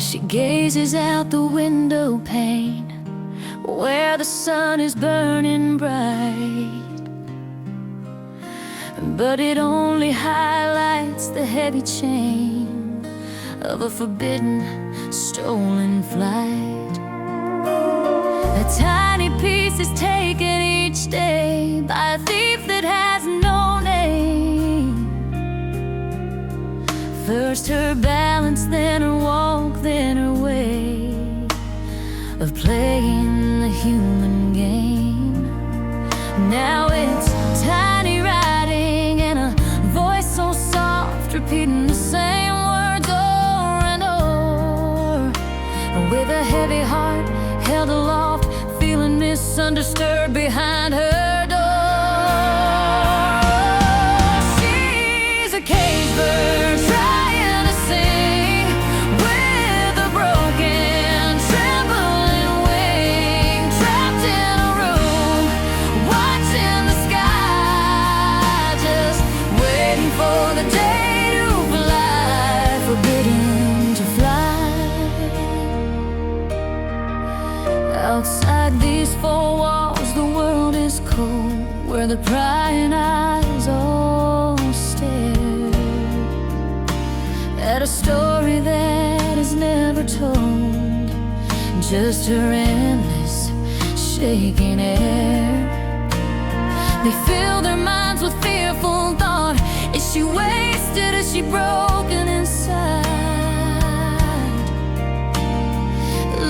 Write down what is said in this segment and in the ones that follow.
She gazes out the window pane where the sun is burning bright, but it only highlights the heavy chain of a forbidden, stolen flight. A tiny piece is taken each day by a thief that has no name. First her balance, then her walk, then her way of playing the human game. Now it's tiny writing and a voice so soft, repeating the same words o'er and o'er. With a heavy heart held aloft, feeling misunderstood behind her door. She's a cage bird trying to sing with a broken, trembling wing, trapped in a room, watching the sky, just waiting for the day to fly, forbidden to fly. Outside these four walls, the world is cold, where the prying eyes all stare at a story that is never told, just her endless shaking air. They fill their minds with fearful thought. Is she wasted? Is she broken inside?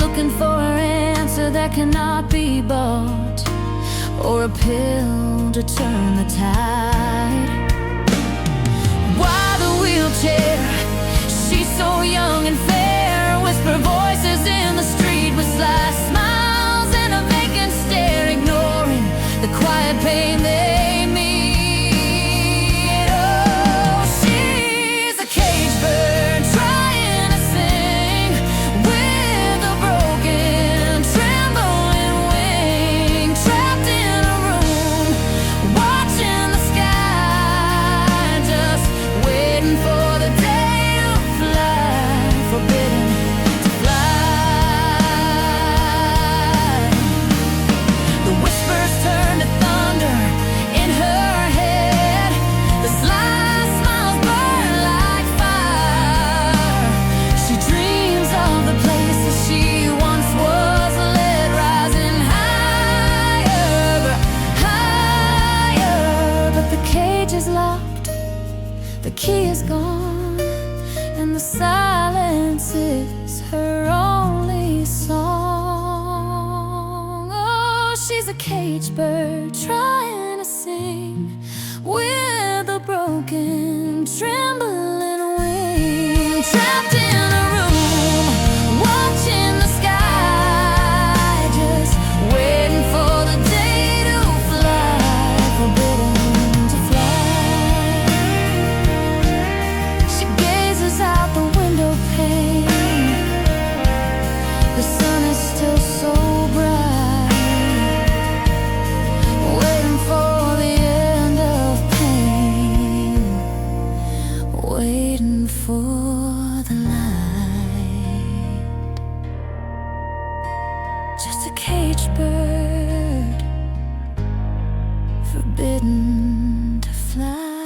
Looking for her answer that cannot be bought, or a pill to turn the tide. Why the wheelchair? She's so young and fair. Whisper voices in the street with sly smiles and a vacant stare, ignoring the quiet pain they meet. Oh, she's a cage bird trying to sing with a broken, trembling wing, trapped in a room, watching the sky, just waiting for the day to fly, forbidden to fly. The whispers turn to thunder in her head. The sly smiles burn like fire. She dreams of the places she once was led, rising higher, higher. But the cage is locked, the key is gone, and the silence is her only song. Oh, she's a cage bird trying to sing with a broken, trembling wing, trapped in a room, watching the sky, just waiting for the day to fly, forbidden to fly. She gazes out the window pane. The sun is still so bright, waiting for the end of pain, waiting for the light. Just a cage bird, forbidden to fly.